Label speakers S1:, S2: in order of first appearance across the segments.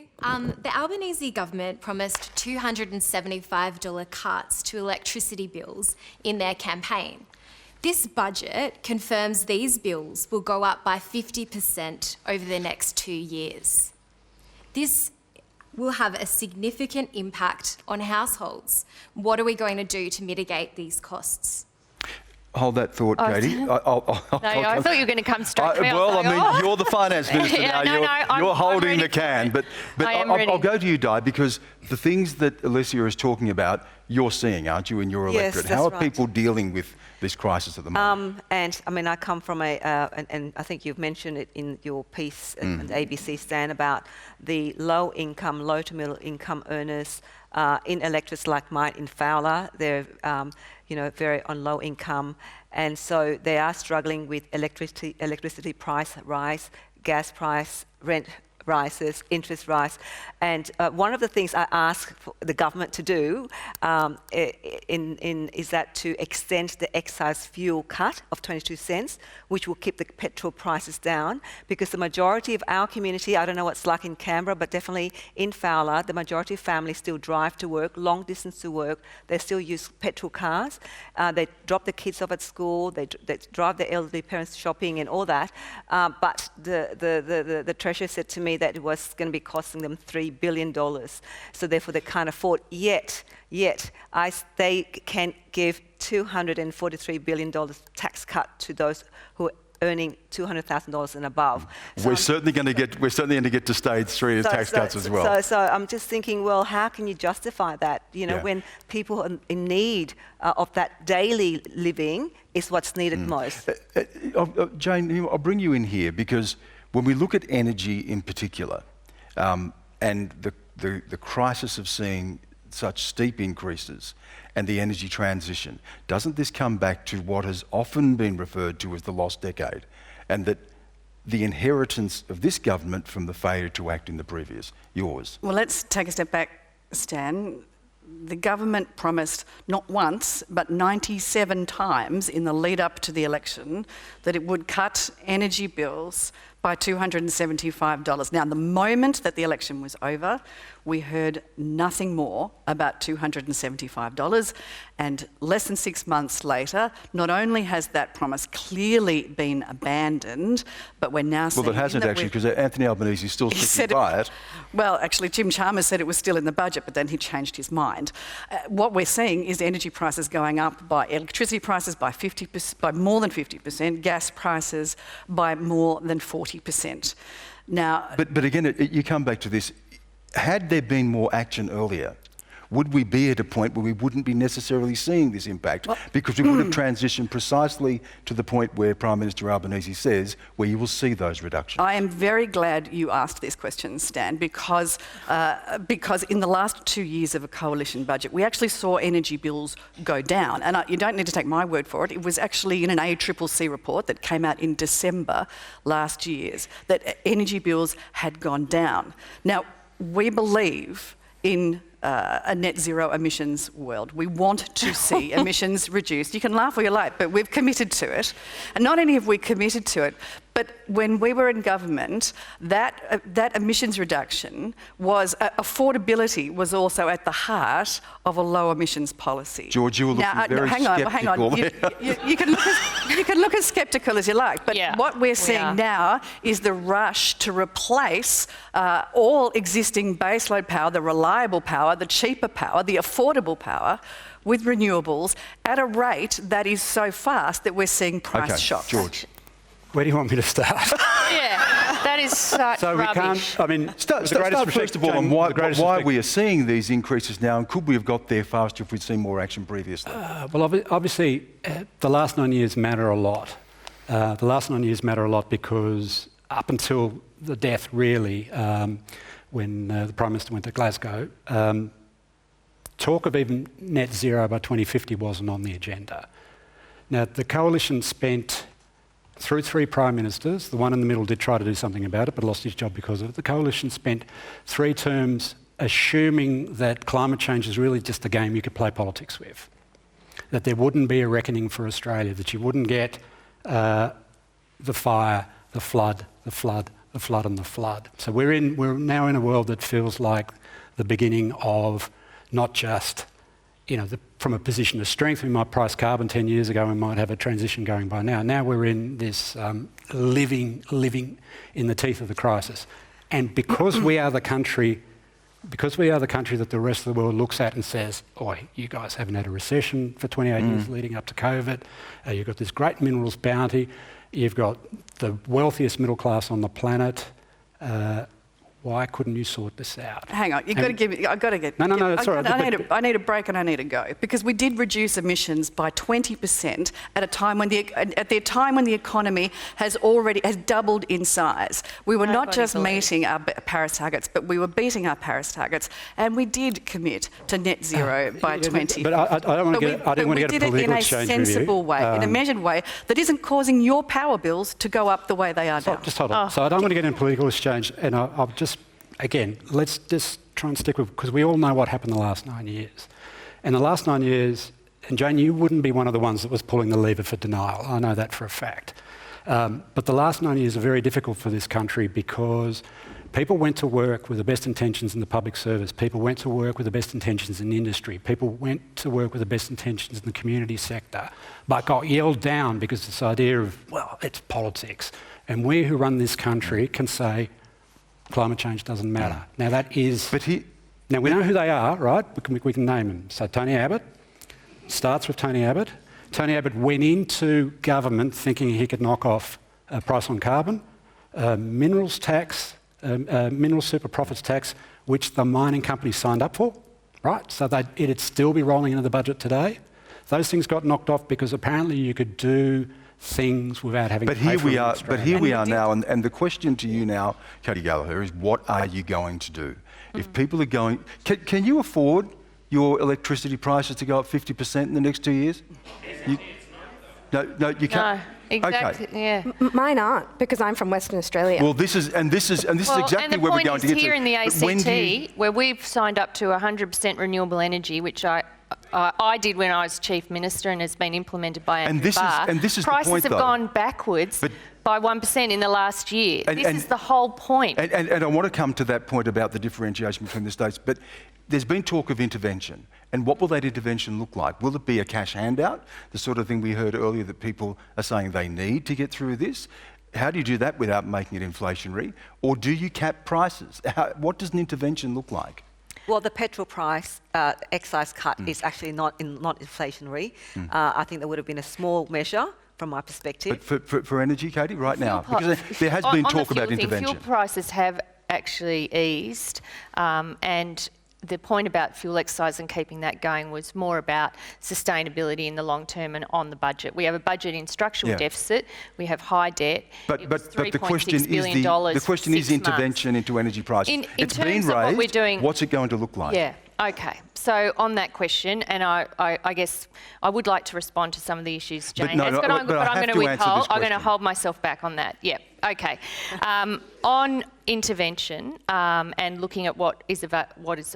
S1: you. The Albanese government promised $275 cuts to electricity bills in their campaign. This budget confirms these bills will go up by 50% over the next 2 years. This will have a significant impact on households. What are we going to do to mitigate these costs?
S2: Hold that thought, Katy.
S3: I thought you were going to come straight to me.
S2: You're the finance minister now. You're holding the can. But I'll go to you, Di, because the things that Alicia is talking about, you're seeing, aren't you, in your electorate? How are people dealing with this crisis at the moment?
S4: And I mean, I come from and I think you've mentioned it in your piece at the ABC Stand about the low to middle income earners in electorates like mine in Fowler. They're very on low income, and so they are struggling with electricity price rise, gas price, rent rises, interest rise. And one of the things I ask for the government to do is that to extend the excise fuel cut of 22 cents, which will keep the petrol prices down, because the majority of our community, I don't know what's like in Canberra, but definitely in Fowler, the majority of families still drive to work, long distance to work. They still use petrol cars. They drop the kids off at school. They drive their elderly parents shopping and all that. But the Treasurer said to me that it was going to be costing them $3 billion. So therefore they can't afford yet they can give $243 billion tax cut to those who are earning $200,000 and above. So
S2: we're certainly going to get to stage 3 of tax cuts as well.
S4: So I'm just thinking, well, how can you justify that? When people are in need of that daily living is what's needed most.
S2: Jane, I'll bring you in here because when we look at energy in particular, and the crisis of seeing such steep increases and the energy transition, doesn't this come back to what has often been referred to as the lost decade, and that the inheritance of this government from the failure to act in the previous, yours?
S5: Well, let's take a step back, Stan. The government promised not once, but 97 times in the lead up to the election that it would cut energy bills by $275. Now, the moment that the election was over, we heard nothing more about $275. And less than 6 months later, not only has that promise clearly been abandoned, but we're now seeing...
S2: Well, it hasn't actually, because Anthony Albanese is still sticking by it.
S5: Well, actually, Jim Chalmers said it was still in the budget, but then he changed his mind. What we're seeing is energy prices going up by electricity prices by more than 50%, gas prices by more than 40%. Now,
S2: but again, you come back to this. Had there been more action earlier, would we be at a point where we wouldn't be necessarily seeing this impact? Because we would have transitioned precisely to the point where Prime Minister Albanese says, where you will see those reductions.
S5: I am very glad you asked this question, Stan, because in the last 2 years of a coalition budget, we actually saw energy bills go down. And you don't need to take my word for it. It was actually in an ACCC report that came out in December last year that energy bills had gone down. Now, we believe in a net zero emissions world. We want to see emissions reduced. You can laugh all you like, but we've committed to it. And not only have we committed to it, but when we were in government, that emissions reduction was, affordability was also at the heart of a low emissions policy.
S2: George, you were looking very sceptical.
S5: Hang on. You can look as sceptical as you like, but what we're seeing now is the rush to replace all existing baseload power, the reliable power, the cheaper power, the affordable power, with renewables at a rate that is so fast that we're seeing price shocks.
S2: George.
S6: Where do you want me to start?
S3: That is such rubbish.
S2: Start first of all on why we are seeing these increases now, and could we have got there faster if we'd seen more action previously?
S6: Well, obviously, the last 9 years matter a lot. The last 9 years matter a lot because up until the death, really, when the Prime Minister went to Glasgow, talk of even net zero by 2050 wasn't on the agenda. Now, the coalition spent, through 3 Prime Ministers, the one in the middle did try to do something about it but lost his job because of it. The coalition spent 3 terms assuming that climate change is really just a game you could play politics with, that there wouldn't be a reckoning for Australia, that you wouldn't get the fire, the flood, the flood and the flood. So we're now in a world that feels like the beginning of not just, from a position of strength. We might price carbon 10 years ago, we might have a transition going by now. Now we're in this living in the teeth of the crisis. And because we are the country that the rest of the world looks at and says, "Oi, you guys haven't had a recession for 28 years leading up to COVID. You've got this great minerals bounty. You've got the wealthiest middle class on the planet. Why couldn't you sort this out?"
S5: Hang on, I've got to get...
S6: No, that's all right.
S5: I need a break and I need to go, because we did reduce emissions by 20% at a time when the economy has doubled in size. We were not just meeting our Paris targets, but we were beating our Paris targets, and we did commit to net zero by 2050.
S6: But I don't want to get a political exchange with you.
S5: We did it in a sensible way, in a measured way, that isn't causing your power bills to go up the way they are now.
S6: Just hold on. So I don't want to get in a political exchange, and I'll just... Again, let's just try and stick with, because we all know what happened the last 9 years. And the last 9 years, and Jane, you wouldn't be one of the ones that was pulling the lever for denial. I know that for a fact. But the last 9 years are very difficult for this country because people went to work with the best intentions in the public service. People went to work with the best intentions in industry. People went to work with the best intentions in the community sector, but got yelled down because this idea of, well, it's politics. And we who run this country can say, climate change doesn't matter. Now that is... Now we know who they are, right? We can name them. So Tony Abbott, starts with Tony Abbott. Tony Abbott went into government thinking he could knock off a price on carbon, minerals tax, mineral super profits tax, which the mining companies signed up for, right? So it'd still be rolling into the budget today. Those things got knocked off because apparently you could do things without having to pay for them.
S2: But here we are now, and the question to you now, Katy Gallagher, is what are you going to do? If people are going... Can you afford your electricity prices to go up 50% in the next 2 years? No, you can't.
S3: No, exactly.
S2: Okay.
S3: Yeah.
S7: Mine aren't, because I'm from Western Australia.
S2: Well, this is exactly where we're going to get to.
S3: And the point is here in the ACT, where we've signed up to 100% renewable energy, which I did when I was Chief Minister and has been implemented by Andrew Barr.
S2: This is
S3: prices
S2: the point,
S3: have gone backwards by 1% in the last year. This is the whole point.
S2: And I want to come to that point about the differentiation between the states, but there's been talk of intervention. And what will that intervention look like? Will it be a cash handout, the sort of thing we heard earlier that people are saying they need to get through this? How do you do that without making it inflationary? Or do you cap prices? What does an intervention look like?
S4: Well, the petrol price excise cut is actually not inflationary. I think there would have been a small measure from my perspective.
S2: But for energy, Katy, right now? Because there has been talk about intervention.
S3: Fuel prices have actually eased, and the point about fuel excise and keeping that going was more about sustainability in the long term and on the budget. We have a budget in structural deficit. We have high debt.
S2: But the question is intervention into energy prices. It's been raised.
S3: What we're doing,
S2: what's it going to look like?
S3: Yeah. Okay. So on that question, and I guess I would like to respond to some of the issues Jane has, but I'm going to withhold. I'm going to hold myself back on that. Yeah. Okay. On intervention and looking at what is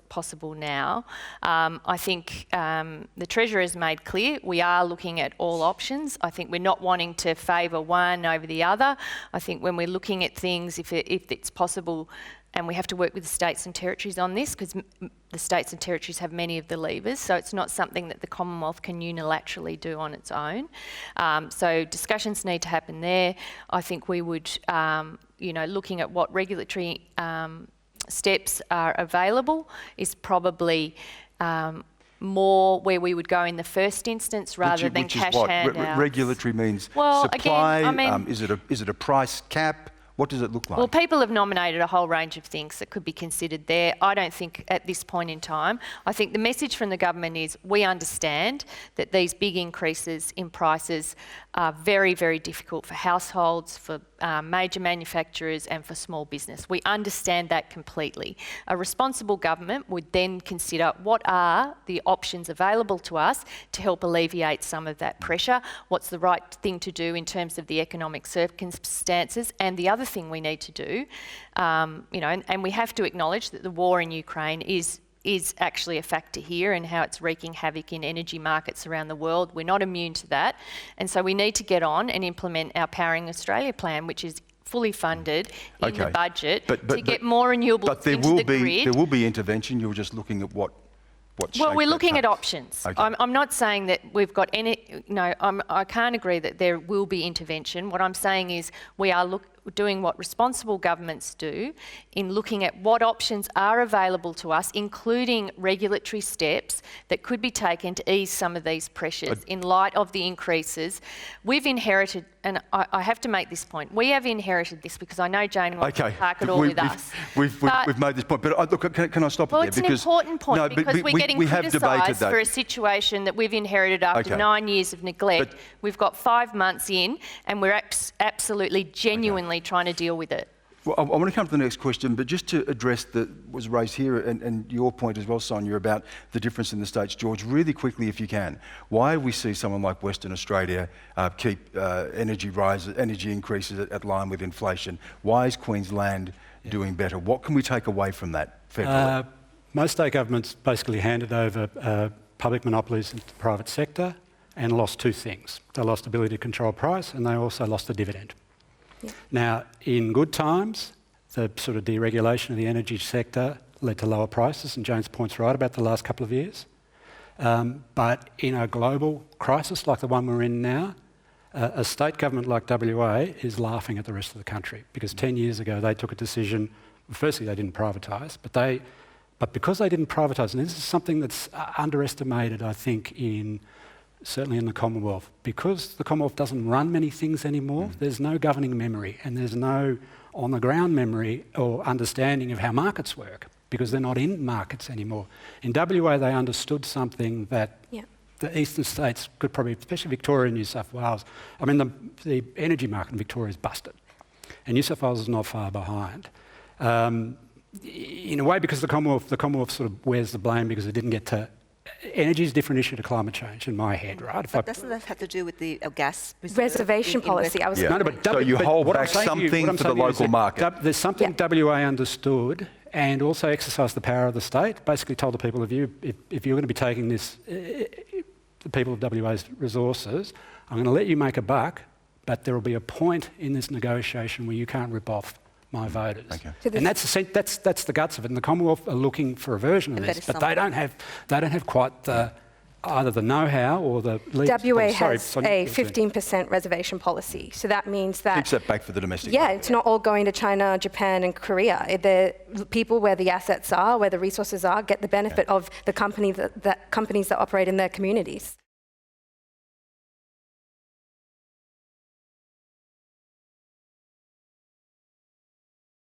S3: possible now, I think the Treasurer has made clear we are looking at all options. I think we're not wanting to favour one over the other. I think when we're looking at things, if it's possible, and we have to work with the states and territories on this because the states and territories have many of the levers, so it's not something that the Commonwealth can unilaterally do on its own. So discussions need to happen there. I think we would, looking at what regulatory steps are available is probably more where we would go in the first instance rather than cash handouts.
S2: Regulatory means
S3: well,
S2: supply,
S3: again,
S2: is it a price cap? What does it look like?
S3: Well, people have nominated a whole range of things that could be considered there. I don't think at this point in time, I think the message from the government is we understand that these big increases in prices are very, very difficult for households, for major manufacturers and for small business. We understand that completely. A responsible government would then consider what are the options available to us to help alleviate some of that pressure, what's the right thing to do in terms of the economic circumstances, and the other thing we need to do, and we have to acknowledge that the war in Ukraine is actually a factor here and how it's wreaking havoc in energy markets around the world. We're not immune to that. And so we need to get on and implement our Powering Australia plan, which is fully funded in the budget
S2: but,
S3: to get more renewables into the grid.
S2: There will be intervention. You're just looking at what
S3: Well, we're looking at options.
S2: Okay.
S3: I'm not saying that we've got any... No, I can't agree that there will be intervention. What I'm saying is we are doing what responsible governments do in looking at what options are available to us, including regulatory steps that could be taken to ease some of these pressures in light of the increases. We've inherited, and I have to make this point, we have inherited this because I know Jane wants to park it all with us.
S2: We've made this point, but look, can I stop
S3: well,
S2: it there?
S3: It's an important point because we're getting criticised for a situation that we've inherited after 9 years of neglect. We've got 5 months in and we're absolutely, genuinely trying to deal with it.
S2: Well, I want to come to the next question, but just to address what was raised here and your point as well, Sonia, about the difference in the states. George, really quickly, if you can, why we see someone like Western Australia keep energy increases at line with inflation? Why is Queensland doing better? What can we take away from that federally?
S6: Most state governments basically handed over public monopolies into the private sector and lost two things. They lost ability to control price and they also lost the dividend. Yeah. Now, in good times, the sort of deregulation of the energy sector led to lower prices, and Jane's point's right about the last couple of years. But in a global crisis like the one we're in now, a state government like WA is laughing at the rest of the country because 10 years ago they took a decision. Firstly, they didn't privatise, but because they didn't privatise, and this is something that's underestimated, I think, certainly in the Commonwealth, because the Commonwealth doesn't run many things anymore, there's no governing memory and there's no on-the-ground memory or understanding of how markets work because they're not in markets anymore. In WA, they understood something that the eastern states could probably, especially Victoria and New South Wales, I mean, the energy market in Victoria is busted and New South Wales is not far behind. In a way, because the Commonwealth sort of wears the blame because it didn't get to... Energy is a different issue to climate change in my head, right?
S4: But doesn't that have to do with the gas
S7: reservation policy?
S2: So you hold back something for the local market.
S6: There's something WA understood and also exercised the power of the state. Basically told the people, if you're going to be taking this, the people of WA's resources, I'm going to let you make a buck, but there will be a point in this negotiation where you can't rip off my voters. Okay. And that's the guts of it. And the Commonwealth are looking for a version of this, but they don't have quite either the know-how or the leadership.
S7: WA has a 15% reservation policy, so that means that
S2: keeps that back for the domestic market.
S7: It's not all going to China, Japan, and Korea. The people where the assets are, where the resources are, get the benefit of the companies that operate in their communities.